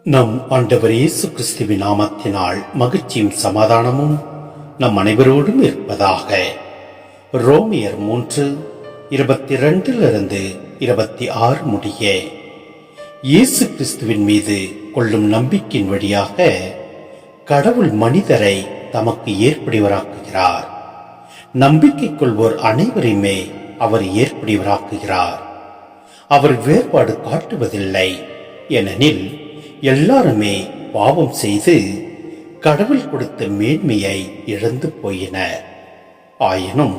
நம் ஆண்டவர் இயேசு கிறிஸ்துவின் நாமத்தினால் மகிழ்ச்சியும் சமாதானமும் நம் அனைவரோடும் இருப்பதாக. ரோமியர் 3:22-26 முடிய. இயேசு கிறிஸ்துவின் மீது கொள்ளும் நம்பிக்கையின் வழியாக கடவுள் மனிதரை தமக்கு ஏற்புடையவராக்குகிறார். நம்பிக்கை கொள்வோர் அனைவரையுமே அவர் ஏற்புடையவராக்குகிறார். அவர் வேறுபாடு காட்டுவதில்லை. ஏனெனில் எல்லாருமே பாவம் செய்து கடவுள் கொடுத்த மேன்மையை இழந்து போயினர். ஆயினும்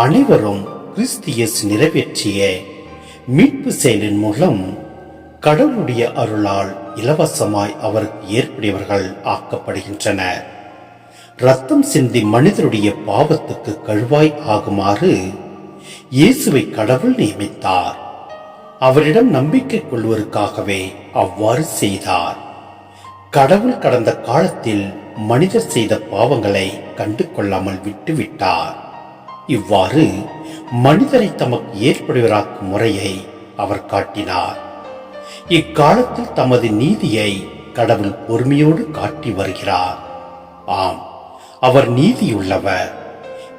அனைவரும் கிறிஸ்து இயேசு நிறைவேற்றிய மீட்பு செயலின் மூலம் கடவுளுடைய அருளால் இலவசமாய் அவருக்கு ஏற்புடையவர்கள் ஆக்கப்படுகின்றனர். இரத்தம் சிந்தி மனிதருடைய பாவத்துக்கு கழுவாய் ஆகுமாறு இயேசுவை கடவுள் நியமித்தார். அவரிடம் நம்பிக்கை கொள்வதற்காகவே அவ்வாறு செய்தார். கடவுள் கடந்த காலத்தில் மனிதர் செய்த பாவங்களை கண்டு கொள்ளாமல் விட்டுவிட்டார். இவ்வாறு மனிதரை தமக்கு ஏற்புடையவராக்கும் முறையை அவர் காட்டினார். இக்காலத்தில் தமது நீதியை கடவுள் பொறுமையோடு காட்டி வருகிறார். ஆம், அவர் நீதியுள்ளவர்.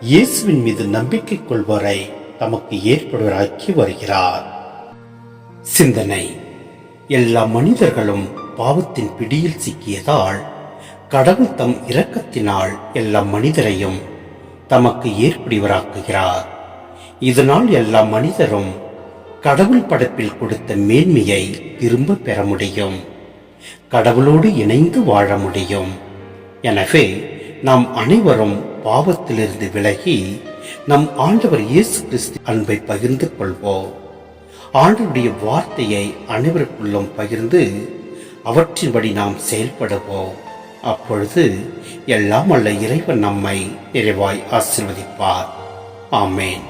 இயேசுவின் மீது நம்பிக்கை கொள்வோரை தமக்கு ஏற்புடையவராக்கி வருகிறார். சிந்தனை: எல்லா மனிதர்களும் பாவத்தின் பிடியில் சிக்கியதால் கடவுள் தம் இரக்கத்தினால் எல்லா மனிதரையும் தமக்கு ஏற்புடையவராக்குகிறார். இதனால் எல்லா மனிதரும் கடவுள் படைப்பில் கொடுத்த மேன்மையை திரும்ப பெற முடியும், கடவுளோடு இணைந்து வாழ முடியும். எனவே நாம் அனைவரும் பாவத்திலிருந்து விலகி நம் ஆண்டவர் இயேசு கிறிஸ்து அன்பை பகிர்ந்து கொள்வோம். ஆண்டவருடைய வார்த்தையை அனைவருக்குள்ளும் பகிர்ந்து அவற்றின்படி நாம் செயல்படுவோம். அப்பொழுது எல்லாம் வல்ல இறைவன் நம்மை நிறைவாய் ஆசீர்வதிப்பார். ஆமேன்.